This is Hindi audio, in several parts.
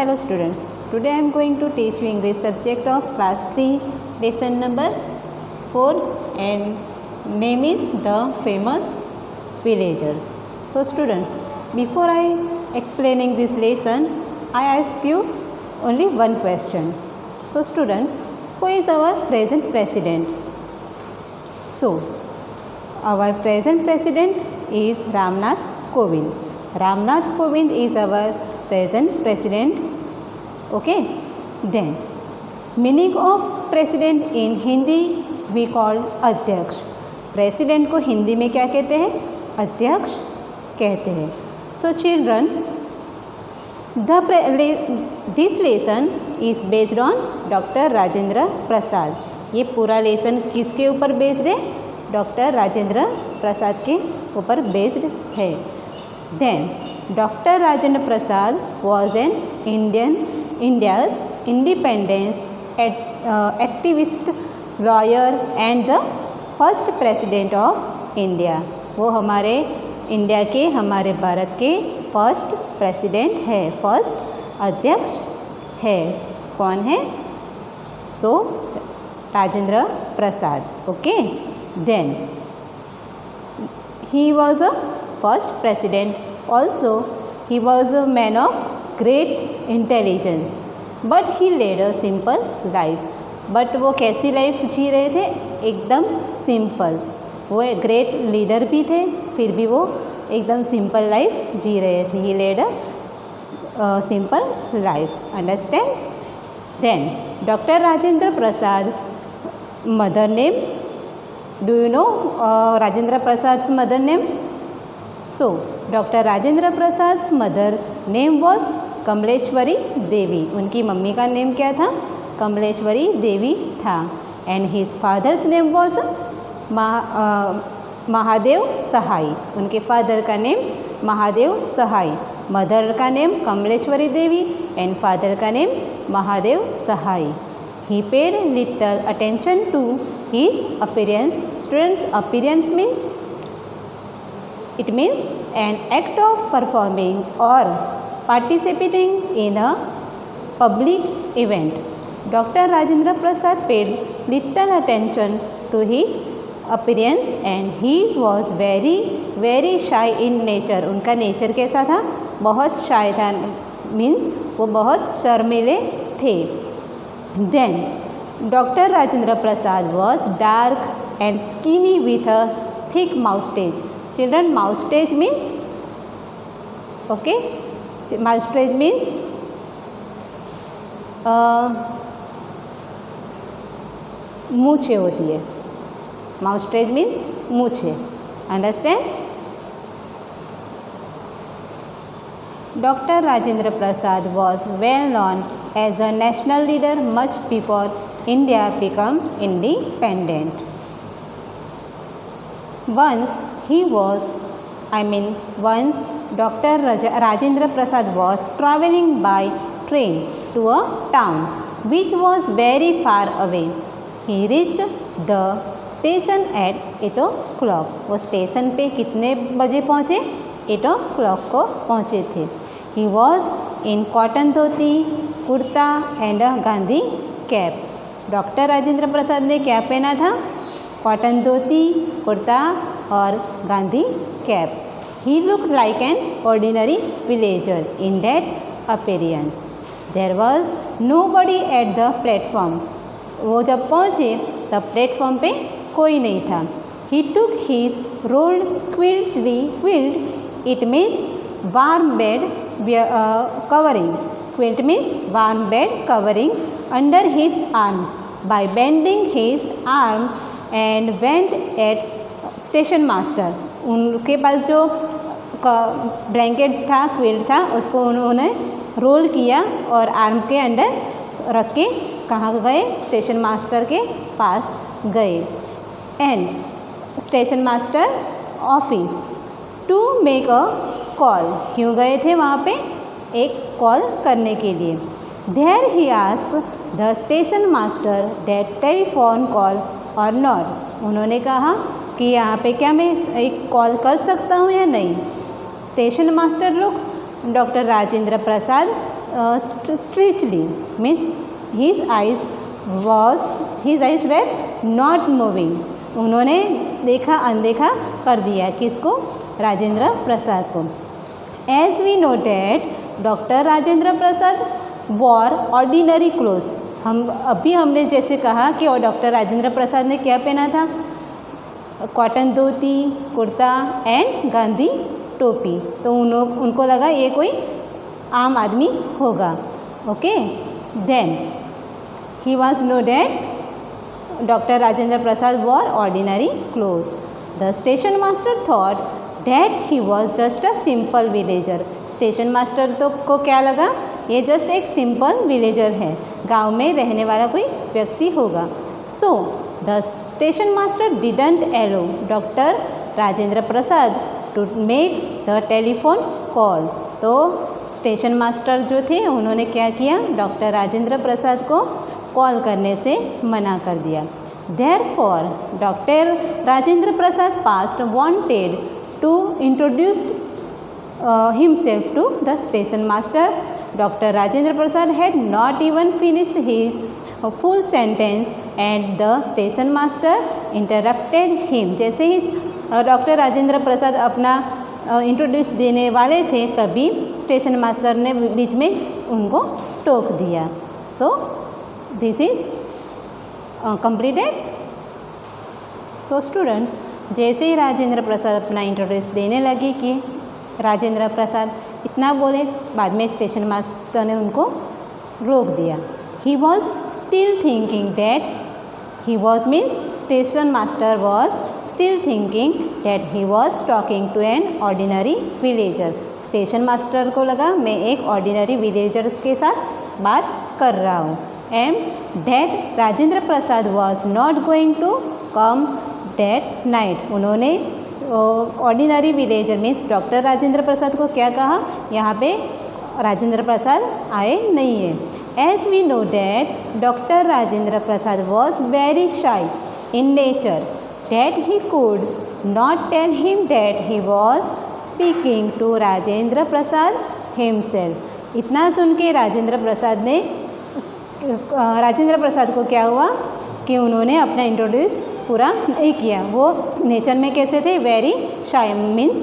Hello students, today I am going to teach you English subject of class 3 lesson number 4 and name is the famous villagers. So students, before I explaining this lesson, I ask you only one question. So students, who is our present president? So our present president is Ramnath Kovind. Ramnath Kovind is our present president. Okay, then meaning of president in Hindi we call अध्यक्ष. प्रेसिडेंट को हिंदी में क्या कहते हैं? अध्यक्ष कहते हैं. So children, this lesson is based on doctor Rajendra Prasad. ये पूरा लेसन किसके ऊपर बेस्ड है? डॉक्टर राजेंद्र प्रसाद के ऊपर बेस्ड है. Then Dr. Rajendra Prasad was an India's independence activist, lawyer and the first president of India. वो हमारे इंडिया के, हमारे भारत के फर्स्ट प्रेसिडेंट है, फर्स्ट अध्यक्ष है. कौन है? So Rajendra Prasad. Okay, then he was a first president. Also he was a man of great intelligence, but he led a simple life. But वो कैसी लाइफ जी रहे थे? एकदम सिंपल. वो ग्रेट लीडर भी थे, फिर भी वो एकदम सिंपल लाइफ जी रहे थे. He led a simple life. Understand? Then doctor Rajendra Prasad mother name. Do you know Rajendra Prasad's mother name? So doctor Rajendra Prasad's mother name was Kamleshwari Devi. उनकी मम्मी का नेम क्या था? कमलेश्वरी देवी था. And his father's name was Mahadev Sahay. उनके फादर का नेम महादेव सहाय. मदर का name Kamleshwari Devi and father का name Mahadev Sahay. He paid little attention to his appearance. Students, appearance means, it means an act of performing or participating in a public event. Dr. Rajendra Prasad paid little attention to his appearance and he was very shy in nature. उनका नेचर कैसा था? बहुत shy था. मीन्स वो बहुत शर्मीले थे. Then Dr. Rajendra Prasad was dark and skinny with a thick moustache. Children, moustache means, okay, moustache means मूछें होती है. moustache means मूछें. Understand? Dr. Rajendra Prasad was well known as a national leader much before India became independent. Once Dr. Rajendra Prasad was traveling by train to a town which was very far away. He reached the station at 8 o'clock. वो स्टेशन पे कितने बजे पहुँचे? 8 o'clock को पहुँचे थे. He was in cotton dhoti, kurta and a Gandhi cap. Doctor Rajendra Prasad ने क्या पहना था? कॉटन धोती, कुर्ता और Gandhi cap. He looked like an ordinary villager in that appearance. There was nobody at the platform. वो जब पहुँचे तब प्लेटफॉर्म पे कोई नहीं था. He took his rolled quilt. It means warm bed covering. Quilt means warm bed covering under his arm by bending his arm and went at station master. उनके पास जो ब्लैंकेट था, क्विल्ट था, उसको उन्होंने रोल किया और आर्म के अंडर रख के कहाँ गए? स्टेशन मास्टर के पास गए. And station master's office to make a call. क्यों गए थे वहाँ पे? एक कॉल करने के लिए. There he asked the station master that telephone call or not. उन्होंने कहा कि यहाँ पे क्या मैं एक कॉल कर सकता हूँ या नहीं? स्टेशन मास्टर लोग doctor Rajendra Prasad stretchly means his eyes were not moving. उन्होंने देखा अनदेखा कर दिया किसको? राजेंद्र प्रसाद को. As we know that doctor Rajendra Prasad wore ordinary cloth. हमने जैसे कहा कि डॉक्टर राजेंद्र प्रसाद ने क्या पहना था? Cotton dhoti, kurta and Gandhi topi. तो उनको लगा ये कोई आम आदमी होगा. Okay, then he was know that doctor Rajendra Prasad wore ordinary clothes. The station master thought that he was just a simple villager. Station master तो को क्या लगा? ये जस्ट एक सिंपल विलेजर है, गांव में रहने वाला कोई व्यक्ति होगा. So the station master didn't allow doctor Rajendra Prasad to make the telephone call. तो स्टेशन मास्टर जो थे उन्होंने क्या किया? डॉक्टर राजेंद्र प्रसाद को कॉल करने से मना कर दिया. Therefore doctor Rajendra Prasad past wanted to introduce himself to the station master. Doctor Rajendra Prasad had not even finished his full sentence and the station master interrupted him. जैसे ही डॉक्टर राजेंद्र प्रसाद अपना इंट्रोड्यूस देने वाले थे तभी स्टेशन मास्टर ने बीच में उनको टोक दिया. So this is completed. So students, जैसे ही राजेंद्र प्रसाद अपना इंट्रोड्यूस देने लगे कि राजेंद्र प्रसाद इतना बोले, बाद में स्टेशन मास्टर ने उनको रोक दिया. He was still thinking that he was means station master was still thinking that he was talking to an ordinary villager. Station master को लगा मैं एक ऑर्डिनरी विलेजर के साथ बात कर रहा हूँ. And that Rajendra Prasad was not going to come that night. उन्होंने ordinary villager means doctor Rajendra Prasad को क्या कहा? यहाँ पे राजेंद्र प्रसाद आए नहीं है. As we know that Dr. Rajendra Prasad was very shy in nature, that he could not tell him that he was speaking to Rajendra Prasad himself. इतना सुन के राजेंद्र प्रसाद को क्या हुआ कि उन्होंने अपना इंट्रोड्यूस पूरा नहीं किया. वो नेचर में कैसे थे? वेरी शाय मीन्स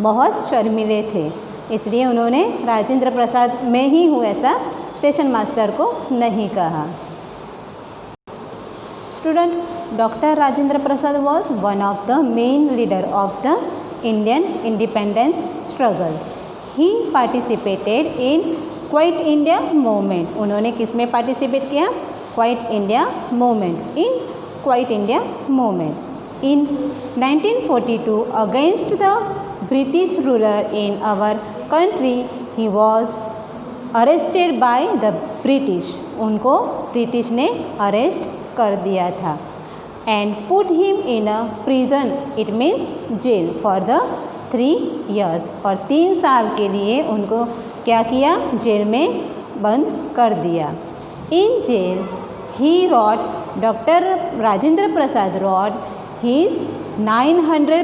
बहुत शर्मीले थे. इसलिए उन्होंने राजेंद्र प्रसाद में ही हूँ ऐसा स्टेशन मास्टर को नहीं कहा. Student, doctor Rajendra Prasad was one of the main leader of the Indian independence struggle. He participated in quite India movement. उन्होंने किस में पार्टिसिपेट किया? Quite India movement. In quite India movement in 1942 against the British ruler in our country, he was arrested by the British. उनको ब्रिटिश ने अरेस्ट कर दिया था. and put him in a prison, it means jail, for the 3 years. और 3 साल के लिए उनको क्या किया? जेल में बंद कर दिया. in jail he wrote, doctor Rajendra Prasad wrote his 900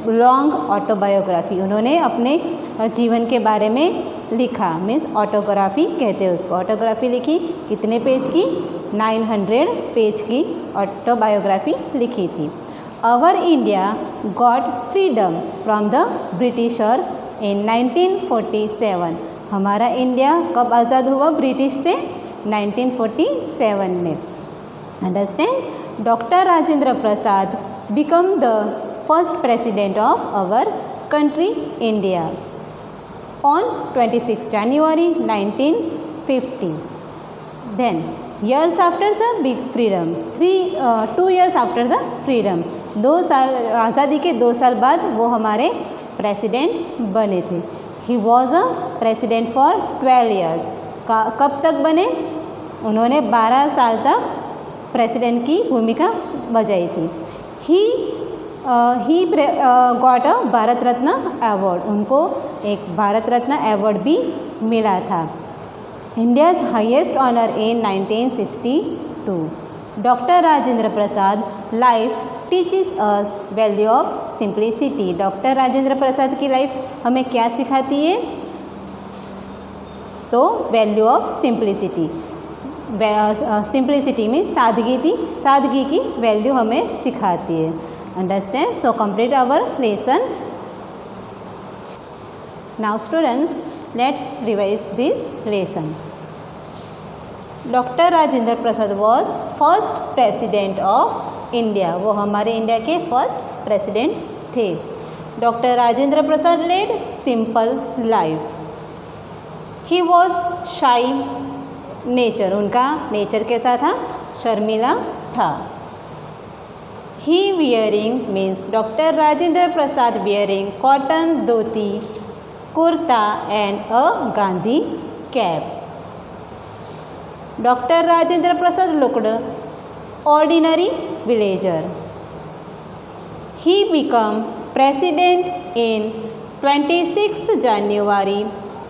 long autobiography. उन्होंने अपने जीवन के बारे में लिखा, मीन्स ऑटोग्राफी कहते हैं उसको. ऑटोग्राफी लिखी, कितने पेज की? 900 पेज की ऑटोबायोग्राफी लिखी थी. Our India got freedom from the Britisher in 1947. हमारा इंडिया कब आज़ाद हुआ ब्रिटिश से? 1947 में. Understand? Doctor Rajendra Prasad become the first president of our country India on 26 January 1950. Then years after the big freedom, 2 years after the freedom, 2 साल आज़ादी के 2 साल बाद वो हमारे प्रेसिडेंट बने थे. he was a president for 12 years. कब तक बने? उन्होंने 12 साल तक प्रेसिडेंट की भूमिका बजाई थी. He got a Bharat Ratna award. उनको एक भारत रत्न अवार्ड भी मिला था. India's highest honour in 1962. Doctor Rajendra Prasad life teaches us value of simplicity. Doctor Rajendra Prasad की लाइफ हमें क्या सिखाती है? तो value of simplicity, simplicity means सादगी की वैल्यू हमें सिखाती है. Understand? So complete our lesson. Now students, let's revise this lesson. Doctor Rajendra Prasad was first president of India. वो हमारे इंडिया के फर्स्ट प्रेसिडेंट थे. Doctor Rajendra Prasad led simple life. He was shy nature. उनका नेचर कैसा था? शर्मिला था. He wearing means doctor Rajendra Prasad wearing cotton dhoti, kurta and a Gandhi cap. Dr. Rajendra Prasad looked ordinary villager. He became president in 26th January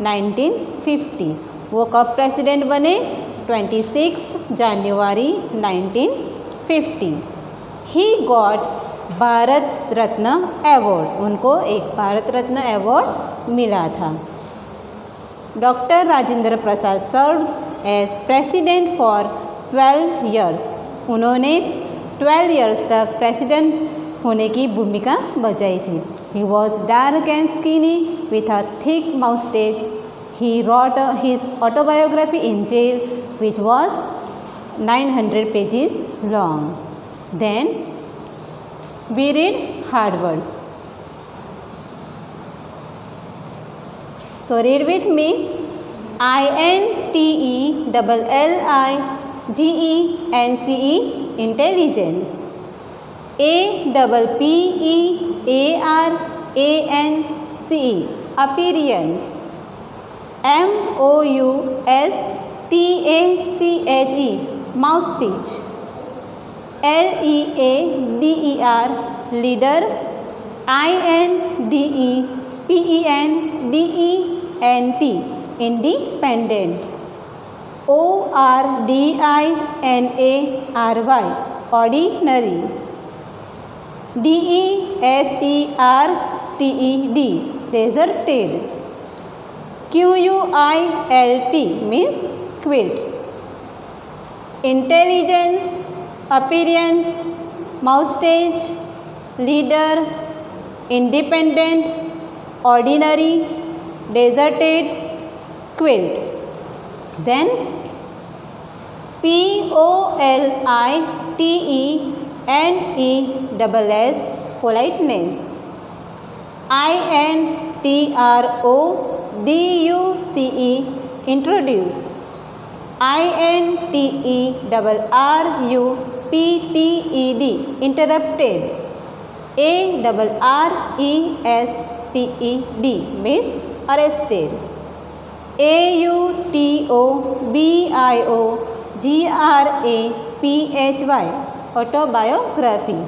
1950. वो कब प्रेसिडेंट बने? 26th January 1950. He got Bharat Ratna award. उनको एक भारत रत्न अवार्ड मिला था. Doctor Rajendra Prasad served as president for 12 years. उन्होंने 12 years तक प्रेसिडेंट होने की भूमिका बजाई थी. He was dark and skinny with a thick moustache. He wrote his autobiography in jail which was 900 pages long. Then we read hard words. So read with me. INTELLIGENCE intelligence. APPEARANCE appearance. MOUSTACHE moustache. LEADER leader. INDEPENDENT independent. ORDINARY ordinary. DESERTED deserted. QUILT means quilt. Intelligence, appearance, moustache, leader, independent, ordinary, deserted, quilt. Then POLITENNESS politeness. INTRODUCE introduce. INTERRUPTED interrupted. ARRESTED means arrested. AUTOBIOGRAPHY autobiography.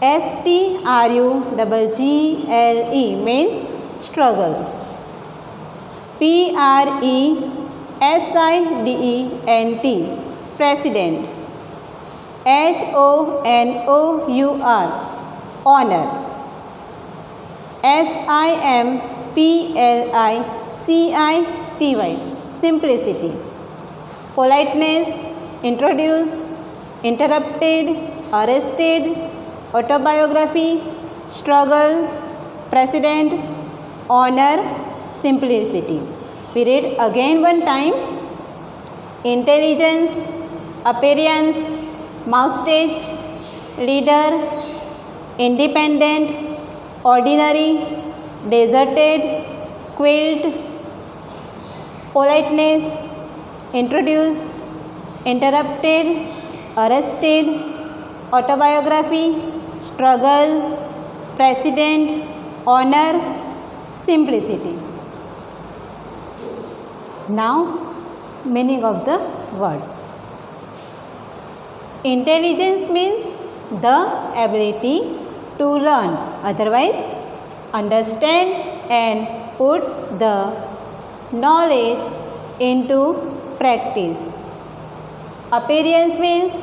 STRUGGLE means struggle. PRESIDENT president. HONOUR honor. SIMPLICITY simplicity. Politeness, introduce, interrupted, arrested, autobiography, struggle, president, honor, simplicity. We read again one time. Intelligence, appearance, moustache, leader, independent, ordinary, deserted, quilt, politeness, introduce, interrupted, arrested, autobiography, struggle, president, honor, simplicity. Now, meaning of the words. Intelligence means the ability to learn, otherwise understand and put the knowledge into practice. Appearance means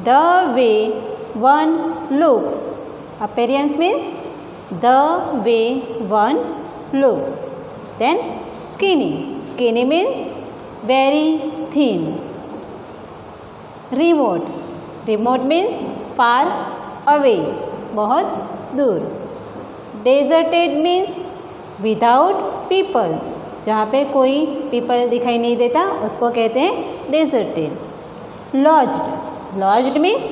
the way one looks. Appearance means the way one looks. Then Skinny. Skinny means very thin. Remote. Remote means far away, बहुत दूर. Deserted means without people. जहाँ पे कोई people दिखाई नहीं देता उसको कहते हैं deserted. Lodged. Lodged means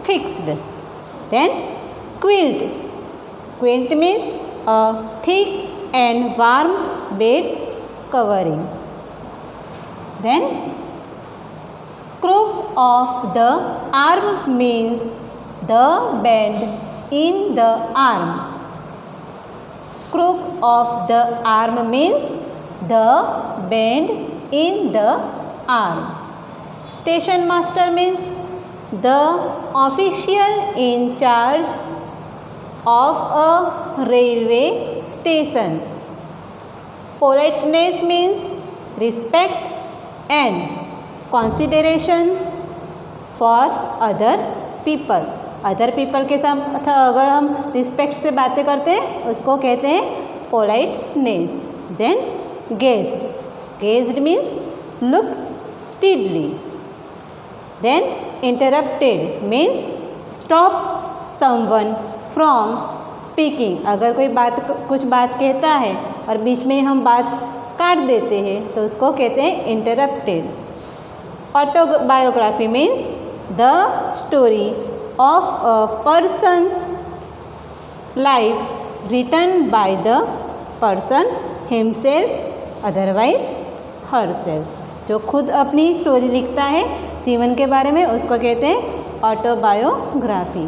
fixed. Then quilt. Quilt means a thick and warm bed covering. Then crook of the arm means the bend in the arm. Crook of the arm means the bend in the arm. Station master means the official in charge of a railway station. Politeness means respect and consideration for other people. Other people के साथ अगर हम रिस्पेक्ट से बातें करते हैं उसको कहते हैं politeness. Then gazed. Gazed means look steadily. Then interrupted means stop someone from speaking. अगर कोई कुछ बात कहता है और बीच में हम बात काट देते हैं तो उसको कहते हैं interrupted. Autobiography means the story of a person's life written by the person himself, otherwise herself. जो खुद अपनी स्टोरी लिखता है जीवन के बारे में उसको कहते हैं ऑटोबायोग्राफी.